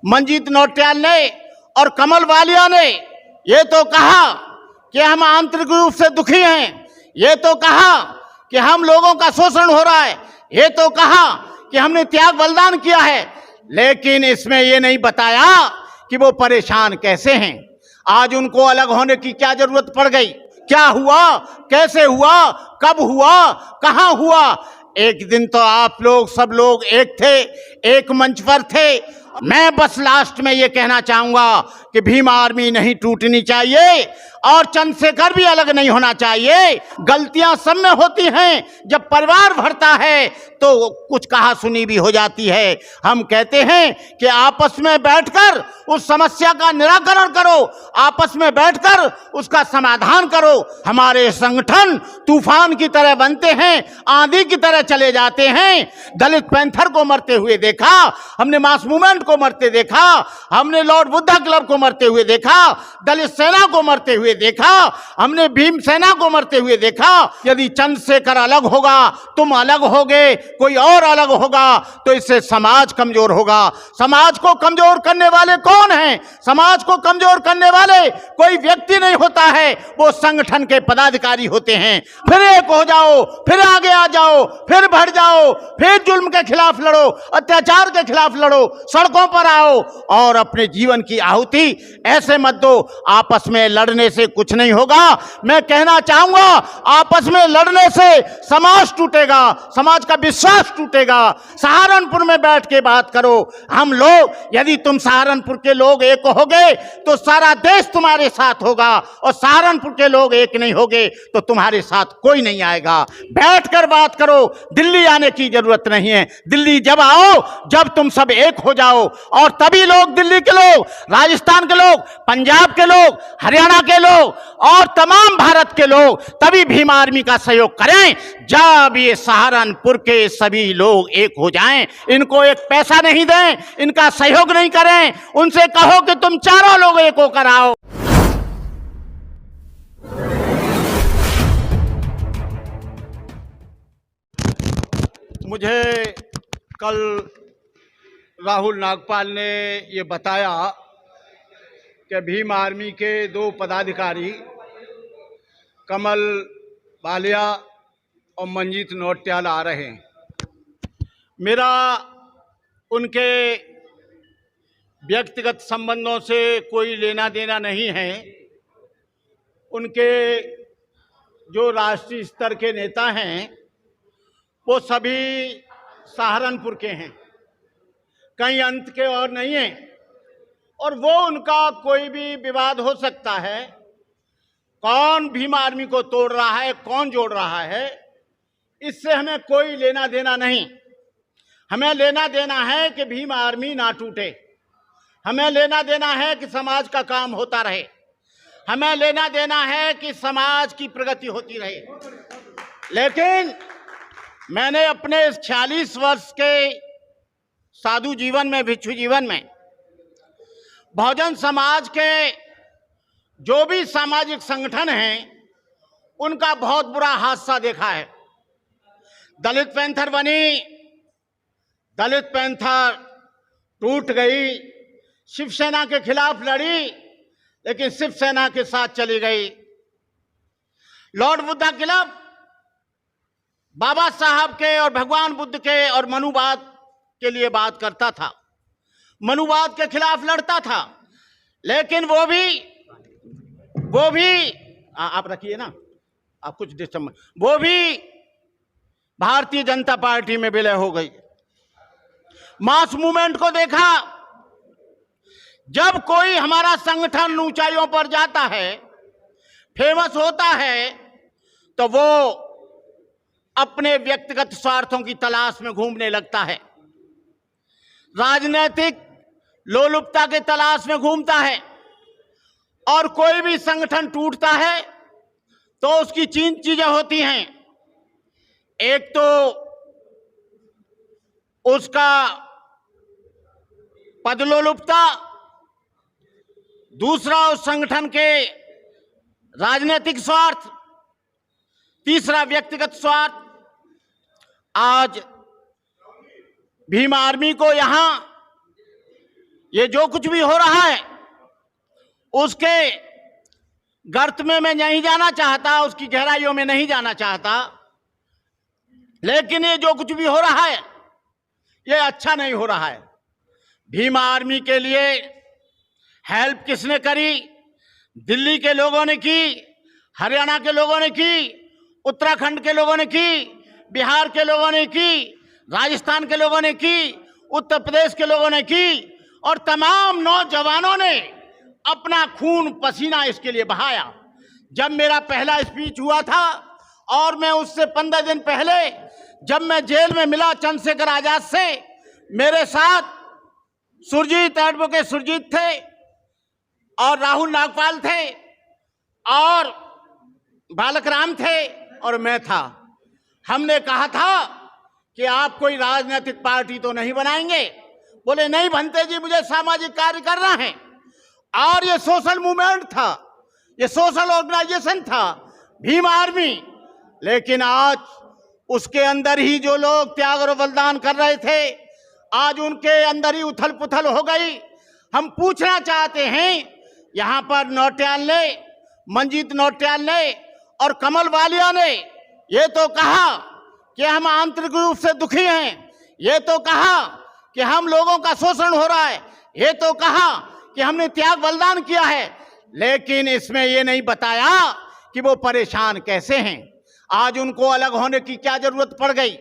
मंजीत नौटियाल ने और कमल वालिया ने ये तो कहा कि हम आंतरिक रूप से दुखी हैं, ये तो कहा कि हम लोगों का शोषण हो रहा है, ये तो कहा कि हमने त्याग बलिदान किया है, लेकिन इसमें ये नहीं बताया कि वो परेशान कैसे हैं। आज उनको अलग होने की क्या जरूरत पड़ गई? क्या हुआ? कैसे हुआ? कब हुआ? कहां हुआ? एक दिन तो आप लोग सब लोग एक थे, एक मंच पर थे। मैं बस लास्ट में ये कहना चाहूंगा कि भीम आर्मी नहीं टूटनी चाहिए और चंद्रशेखर भी अलग नहीं होना चाहिए। गलतियां सब में होती हैं, जब परिवार भरता है तो कुछ कहा सुनी भी हो जाती है। हम कहते हैं कि आपस में बैठकर उस समस्या का निराकरण करो, आपस में बैठकर उसका समाधान करो। हमारे संगठन तूफान की तरह बनते हैं, आंधी की तरह चले जाते हैं। दलित पैंथर को मरते हुए देखा, हमने मास मूवमेंट को मरते देखा, हमने लॉर्ड बुद्धा क्लब को मरते हुए देखा, दलित सेना को मरते हुए देखा, हमने भीम सेना को मरते हुए देखा। यदि चंद्रशेखर अलग होगा, तुम अलग होगे, कोई और अलग होगा, तो इससे समाज कमजोर होगा। समाज को कमजोर करने वाले कौन हैं? समाज को कमजोर करने वाले कोई व्यक्ति नहीं होता है, वो संगठन के पदाधिकारी होते हैं। फिर एक हो जाओ, फिर आगे आ जाओ, फिर बढ़ जाओ, फिर जुल्म के खिलाफ लड़ो, अत्याचार के खिलाफ लड़ो, सड़कों पर आओ और अपने जीवन की आहुति ऐसे मत दो। आपस में लड़ने से कुछ नहीं होगा। मैं कहना चाहूंगा, आपस में लड़ने से समाज टूटेगा, समाज का विश्वास टूटेगा। सहारनपुर में बैठ के बात करो। हम लोग, यदि तुम सहारनपुर के लोग एक होगे तो सारा देश तुम्हारे साथ होगा, और सहारनपुर के लोग एक नहीं होगे तो तुम्हारे साथ कोई नहीं आएगा। बैठकर बात करो, दिल्ली आने की जरूरत नहीं है। दिल्ली जब आओ जब तुम सब एक हो जाओ, और तभी लोग, दिल्ली के लोग, राजस्थान के लोग, पंजाब के लोग, हरियाणा के लोग और तमाम भारत के लोग तभी भीम आर्मी का सहयोग करें जब ये सहारनपुर के सभी लोग एक हो जाएं। इनको एक पैसा नहीं दें, इनका सहयोग नहीं करें, उनसे कहो कि तुम चारों लोग एक होकर आओ। मुझे कल राहुल नागपाल ने ये बताया कि भीम आर्मी के 2 पदाधिकारी कमल वालिया और मंजीत नौटियाल आ रहे हैं। मेरा उनके व्यक्तिगत संबंधों से कोई लेना देना नहीं है। उनके जो राष्ट्रीय स्तर के नेता हैं वो सभी सहारनपुर के हैं, कहीं अंत के और नहीं हैं, और वो उनका कोई भी विवाद हो सकता है। कौन भीम आर्मी को तोड़ रहा है, कौन जोड़ रहा है, इससे हमें कोई लेना देना नहीं। हमें लेना देना है कि भीम आर्मी ना टूटे, हमें लेना देना है कि समाज का काम होता रहे, हमें लेना देना है कि समाज की प्रगति होती रहे। लेकिन मैंने अपने इस 46 वर्ष के साधु जीवन में, भिक्षु जीवन में, बहुजन समाज के जो भी सामाजिक संगठन हैं उनका बहुत बुरा हादसा देखा है। दलित पैंथर बनी, दलित पैंथर टूट गई, शिवसेना के खिलाफ लड़ी लेकिन शिवसेना के साथ चली गई। लॉर्ड बुद्धा क्लब बाबा साहब के और भगवान बुद्ध के और मनुवाद के लिए बात करता था, मनुवाद के खिलाफ लड़ता था, लेकिन वो भी आप रखिए ना, आप कुछ डिस्टर्ब, वो भी भारतीय जनता पार्टी में विलय हो गई। मास मूवमेंट को देखा, जब कोई हमारा संगठन ऊंचाइयों पर जाता है, फेमस होता है, तो वो अपने व्यक्तिगत स्वार्थों की तलाश में घूमने लगता है, राजनीतिक लोलुपता के तलाश में घूमता है। और कोई भी संगठन टूटता है तो उसकी 3 चीजें होती हैं। एक तो उसका पदलोलुपता, दूसरा उस संगठन के राजनीतिक स्वार्थ, तीसरा व्यक्तिगत स्वार्थ। आज भीम आर्मी को ये जो कुछ भी हो रहा है उसके गर्त में मैं नहीं जाना चाहता, उसकी गहराइयों में नहीं जाना चाहता, लेकिन ये जो कुछ भी हो रहा है ये अच्छा नहीं हो रहा है। भीम आर्मी के लिए हेल्प किसने करी? दिल्ली के लोगों ने की, हरियाणा के लोगों ने की, उत्तराखंड के लोगों ने की, बिहार के लोगों ने की, राजस्थान के लोगों ने की, उत्तर प्रदेश के लोगों ने की, और तमाम नौजवानों ने अपना खून पसीना इसके लिए बहाया। जब मेरा पहला स्पीच हुआ था और मैं उससे 15 दिन पहले जब मैं जेल में मिला चंद्रशेखर आजाद से, मेरे साथ सुरजीत, एडवोकेट सुरजीत थे और राहुल नागपाल थे और बालक राम थे और मैं था। हमने कहा था कि आप कोई राजनीतिक पार्टी तो नहीं बनाएंगे? बोले नहीं बनते जी, मुझे सामाजिक कार्य करना है। और ये सोशल मूवमेंट था, ये सोशल ऑर्गेनाइजेशन था भीम आर्मी। लेकिन आज उसके अंदर ही जो लोग त्याग और बलिदान कर रहे थे, आज उनके अंदर ही उथल पुथल हो गई। हम पूछना चाहते हैं, यहां पर नौटियाल ने, मंजीत नौटियाल ने और कमल वालिया ने ये तो कहा कि हम आंतरिक रूप से दुखी हैं, ये तो कहा कि हम लोगों का शोषण हो रहा है, ये तो कहा कि हमने त्याग बलिदान किया है, लेकिन इसमें ये नहीं बताया कि वो परेशान कैसे हैं। आज उनको अलग होने की क्या जरूरत पड़ गई?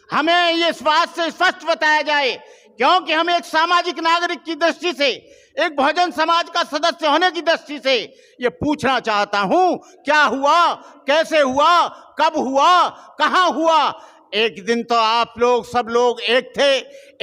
हमें ये इस बात से स्पष्ट बताया जाए, क्योंकि हम एक सामाजिक नागरिक की दृष्टि से, एक बहुजन समाज का सदस्य होने की दृष्टि से ये पूछना चाहता हूं, क्या हुआ, कैसे हुआ, कब हुआ, कहां हुआ? एक दिन तो आप लोग सब लोग एक थे,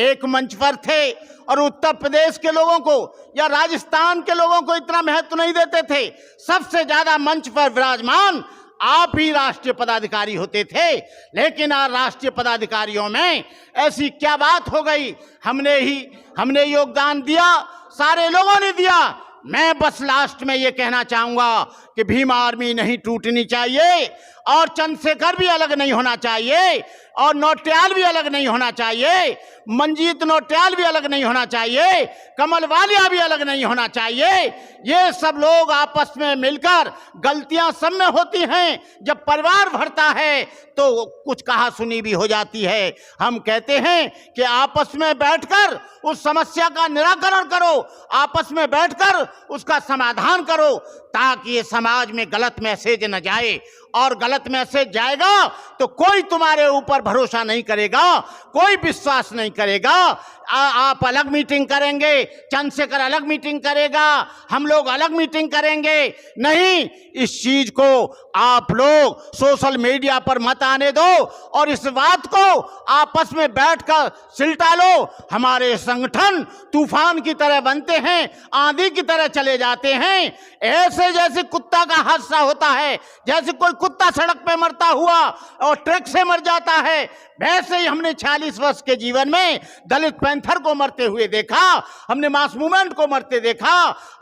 एक मंच पर थे, और उत्तर प्रदेश के लोगों को या राजस्थान के लोगों को इतना महत्व नहीं देते थे। सबसे ज्यादा मंच पर विराजमान आप ही राष्ट्रीय पदाधिकारी होते थे। लेकिन आज राष्ट्रीय पदाधिकारियों में ऐसी क्या बात हो गई? हमने योगदान दिया, सारे लोगों ने दिया। मैं बस लास्ट में ये कहना चाहूंगा कि भीम आर्मी नहीं टूटनी चाहिए, और चंद्रशेखर भी अलग नहीं होना चाहिए, और नौटियाल भी अलग नहीं होना चाहिए, मंजीत नौटियाल भी अलग नहीं होना चाहिए, कमल वालिया भी अलग नहीं होना चाहिए। ये सब लोग आपस में मिलकर, गलतियां सब में होती हैं, जब परिवार भरता है तो कुछ कहा सुनी भी हो जाती है। हम कहते हैं कि आपस में बैठकर उस समस्या का निराकरण करो, आपस में बैठकर उसका समाधान करो, ताकि ये समाज में गलत मैसेज न जाए। और गलत मैसेज जाएगा तो कोई तुम्हारे ऊपर भरोसा नहीं करेगा, कोई विश्वास नहीं करेगा। आप अलग मीटिंग करेंगे, चंद्रशेखर अलग मीटिंग करेगा, हम लोग अलग मीटिंग करेंगे, नहीं, इस चीज को आप लोग सोशल मीडिया पर मत आने दो, और इस बात को आपस में बैठकर सिलटा लो। हमारे संगठन तूफान की तरह बनते हैं, आंधी की तरह चले जाते हैं। ऐसे जैसे कुत्ता का हादसा होता है, जैसे कोई कुत्ता सड़क पे मरता हुआ और ट्रक से मर जाता है, वैसे ही हमने 40 वर्ष के जीवन में दलित पैंथर को मरते हुए देखा, हमने मास मूवमेंट को मरते देखा,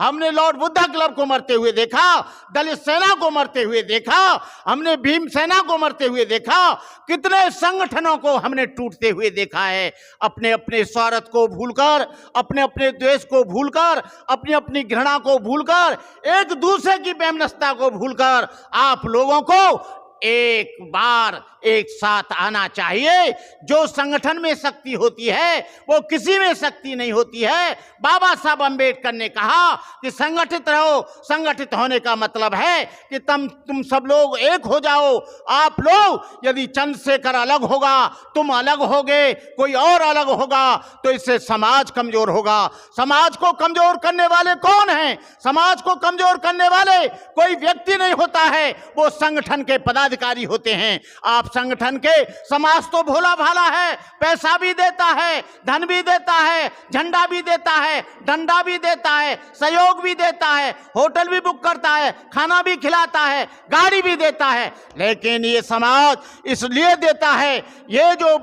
हमने लॉर्ड बुद्धा क्लब को मरते हुए देखा, दलित सेना को मरते हुए देखा, हमने भीम सेना को मरते हुए देखा, कितने संगठनों को हमने टूटते हुए देखा है। अपने अपने स्वार्थ को भूलकर, अपने अपने द्वेष को भूलकर, अपनी अपनी घृणा को भूलकर, एक दूसरे की बेमनस्ता को भूलकर आप लोगों को एक बार एक साथ आना चाहिए। जो संगठन में शक्ति होती है वो किसी में शक्ति नहीं होती है। बाबा साहब अम्बेडकर ने कहा कि संगठित रहो, संगठित होने का मतलब है कि तुम सब लोग एक हो जाओ। आप लोग, यदि चंद्रशेखर अलग होगा, तुम अलग होगे, कोई और अलग होगा, तो इससे समाज कमजोर होगा। समाज को कमजोर करने वाले कौन हैं? समाज को कमजोर करने वाले कोई व्यक्ति नहीं होता है, वो संगठन के पदाधिकारी होते हैं। आप संगठन के, समाज तो भोला भाला है, पैसा भी देता है, धन भी देता है, झंडा भी देता है, डंडा भी देता है, सहयोग भी देता है, होटल भी बुक करता है, खाना भी खिलाता है, गाड़ी भी देता है। लेकिन ये समाज इसलिए देता है, ये जो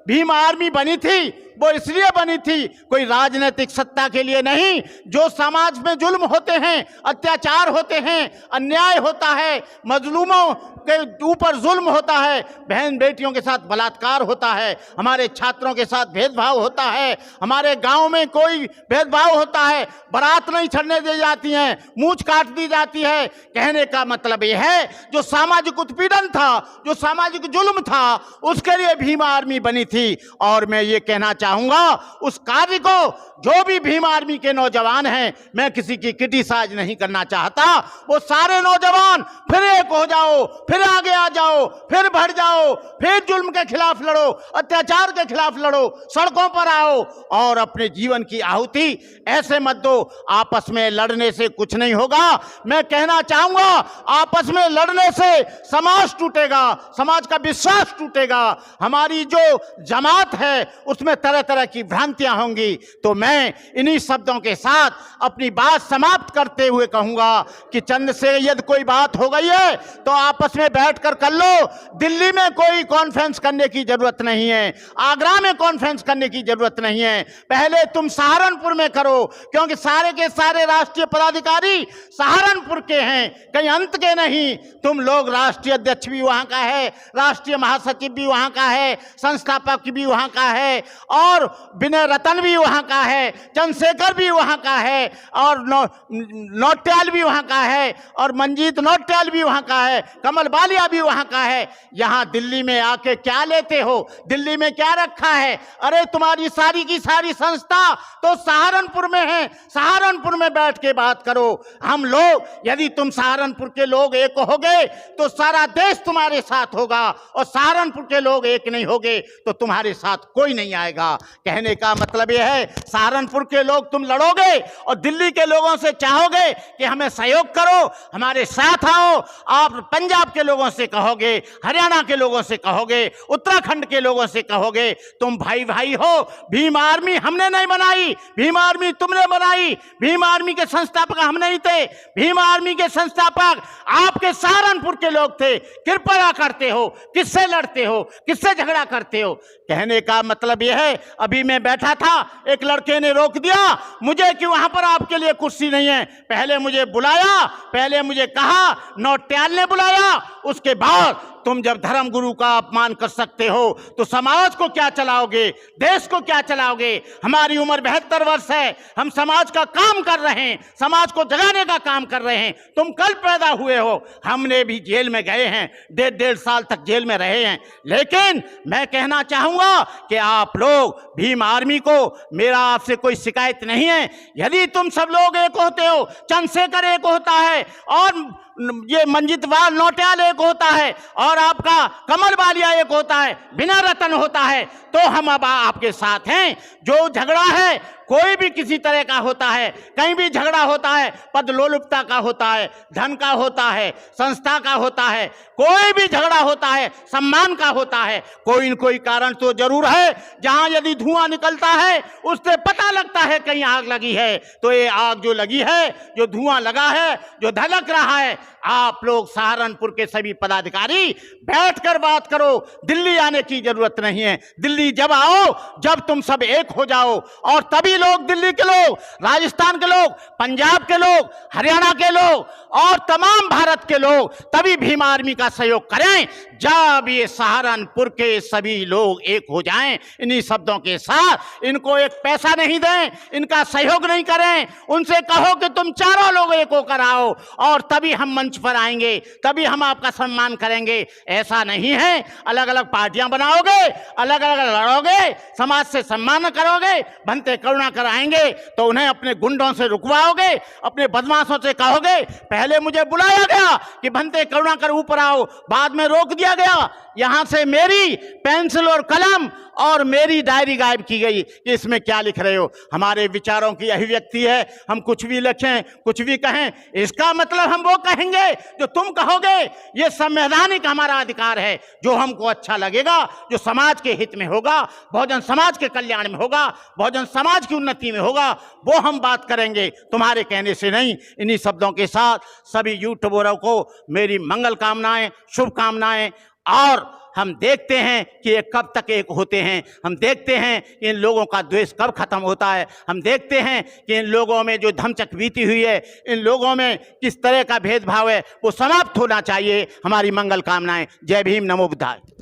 भीम आर्मी बनी थी वो इसलिए बनी थी कोई राजनीतिक सत्ता के लिए नहीं। जो समाज में जुल्म होते हैं, अत्याचार होते हैं, अन्याय होता है, मजलूमों के ऊपर जुल्म होता है, बहन बेटियों के साथ बलात्कार होता है, हमारे छात्रों के साथ भेदभाव होता है, हमारे गांव में कोई भेदभाव होता है, बारात नहीं चढ़ने दी जाती है, मूंछ काट दी जाती है। कहने का मतलब यह है जो सामाजिक उत्पीड़न था, जो सामाजिक जुल्म था, उसके लिए भीम आर्मी बनी थी। और मैं ये कहना चाहूंगा उस कार्य को जो भी भीम आर्मी के नौजवान हैं, मैं किसी की क्रिटिसाइज नहीं करना चाहता, वो सारे नौजवान फिर एक हो जाओ, फिर आगे आ जाओ, फिर बढ़ जाओ, फिर जुल्म के खिलाफ लड़ो, अत्याचार के खिलाफ लड़ो, सड़कों पर आओ और अपने जीवन की आहुति ऐसे मत दो। आपस में लड़ने से कुछ नहीं होगा। मैं कहना चाहूंगा आपस में लड़ने से समाज टूटेगा, समाज का विश्वास टूटेगा, हमारी जो जमात है उसमें तरह तरह की भ्रांतियां होंगी। तो मैं इन्हीं शब्दों के साथ अपनी बात समाप्त करते हुए कहूंगा कि चंद से यदि कोई बात हो गई है तो आपस में बैठकर कर लो। दिल्ली में कोई कॉन्फ्रेंस करने की जरूरत नहीं है, आगरा में कॉन्फ्रेंस करने की जरूरत नहीं है, पहले तुम सहारनपुर में करो, क्योंकि सारे के सारे राष्ट्रीय पदाधिकारी सहारनपुर के हैं, कहीं अंत के नहीं। तुम लोग राष्ट्रीय अध्यक्ष भी वहां का है, राष्ट्रीय महासचिव भी वहां का है, संस्थापक भी वहां का है, और विनय रतन भी वहां का है, चंद्रशेखर भी वहां का है, और नौटियाल भी वहां का है, और मंजीत नौटियाल भी वहां का है, कमल बालिया भी वहां का है। यहां दिल्ली में आके क्या लेते हो? दिल्ली में क्या रखा है? अरे तुम्हारी सारी की सारी संस्था तो सहारनपुर में है, सहारनपुर में बैठ के बात करो। हम लोग, यदि तुम सहारनपुर के लोग एक होगे तो सारा देश तुम्हारे साथ होगा, और सहारनपुर के लोग एक नहीं होगे तो तुम्हारे साथ कोई नहीं आएगा। कहने का मतलब यह है सहारनपुर के लोग तुम लड़ोगे और दिल्ली के लोगों से चाहोगे कि हमें सहयोग करो, हमारे साथ आओ। आप पंजाब के लोगों से कहोगे, हरियाणा के लोगों से कहोगे, उत्तराखंड के लोगों से कहोगे तुम भाई भाई हो। भीम आर्मी हमने नहीं बनाई, भीम आर्मी तुमने बनाई। भीम आर्मी के संस्थापक हम नहीं थे, भीम आर्मी के संस्थापक आपके सहारनपुर के लोग थे। कृपया करते हो, किससे लड़ते हो, किससे झगड़ा करते हो? कहने का मतलब यह है, अभी मैं बैठा था, एक लड़के ने रोक दिया मुझे कि वहां पर आपके लिए कुर्सी नहीं है। पहले मुझे बुलाया, पहले मुझे कहा, नौटियाल ने बुलाया, उसके बाद तुम जब धर्म गुरु का अपमान कर सकते हो तो समाज को क्या चलाओगे, देश को क्या चलाओगे? हमारी उम्र 72 वर्ष है, हम समाज का काम कर रहे हैं, समाज को जगाने का काम कर रहे हैं। तुम कल पैदा हुए हो, हमने भी जेल में गए हैं, 1.5 साल तक जेल में रहे हैं। लेकिन मैं कहना चाहूंगा कि आप लोग भीम आर्मी को, मेरा आपसे कोई शिकायत नहीं है, यदि तुम सब लोग एक होते हो, चंद्रशेखर एक होता है, और ये मंजीत नौटियाल एक होता है, और आपका कमल बालिया एक होता है, विनय रतन होता है, तो हम अब आपके साथ हैं। जो झगड़ा है कोई भी किसी तरह का होता है, कहीं भी झगड़ा होता है, पद लोलुपता का होता है, धन का होता है, संस्था का होता है, कोई भी झगड़ा होता है, सम्मान का होता है, कोई न कोई कारण तो जरूर है। जहां यदि धुआं निकलता है उससे पता लगता है कहीं आग लगी है। तो ये आग जो लगी है, जो धुआं लगा है, जो धधक रहा है, आप लोग सहारनपुर के सभी पदाधिकारी बैठकर बात करो। दिल्ली आने की जरूरत नहीं है। दिल्ली जब आओ जब तुम सब एक हो जाओ, और तभी लोग, दिल्ली के लोग, राजस्थान के लोग, पंजाब के लोग, हरियाणा के लोग और तमाम भारत के लोग तभी भीम आर्मी का सहयोग करें जब ये सहारनपुर के सभी लोग एक हो जाएं। इन्हीं शब्दों के साथ इनको एक पैसा नहीं दें, इनका सहयोग नहीं करें, उनसे कहो कि तुम चारों लोग एक होकर आओ और तभी हम मंच पर आएंगे, तभी हम आपका सम्मान करेंगे। ऐसा नहीं है अलग अलग पार्टियां बनाओगे, अलग अलग लड़ोगे, समाज से सम्मान करोगे, बनते करुणा कर आएंगे तो उन्हें अपने गुंडों से रुकवाओगे, अपने बदमाशों से कहोगे पहले मुझे बुलाया गया कि बनते करुणा कर ऊपर आओ, बाद में रोक दिया गया, यहां से मेरी पेंसिल और कलम और मेरी डायरी गायब की गई कि इसमें क्या लिख रहे हो। हमारे विचारों की अभिव्यक्ति है, हम कुछ भी लिखें, कुछ भी कहें, इसका मतलब हम वो कहेंगे जो तुम कहोगे। ये संवैधानिक हमारा अधिकार है। जो हमको अच्छा लगेगा, जो समाज के हित में होगा, बहुजन समाज के कल्याण में होगा, बहुजन समाज की उन्नति में होगा, वो हम बात करेंगे, तुम्हारे कहने से नहीं। इन्हीं शब्दों के साथ सभी यूट्यूबरों को मेरी मंगल कामनाएं, शुभकामनाएं, और हम देखते हैं कि ये कब तक एक होते हैं, हम देखते हैं कि इन लोगों का द्वेष कब खत्म होता है, हम देखते हैं कि इन लोगों में जो धमचक बीती हुई है, इन लोगों में किस तरह का भेदभाव है, वो समाप्त होना चाहिए। हमारी मंगल कामनाएं। जय भीम, नमो बुद्धाय।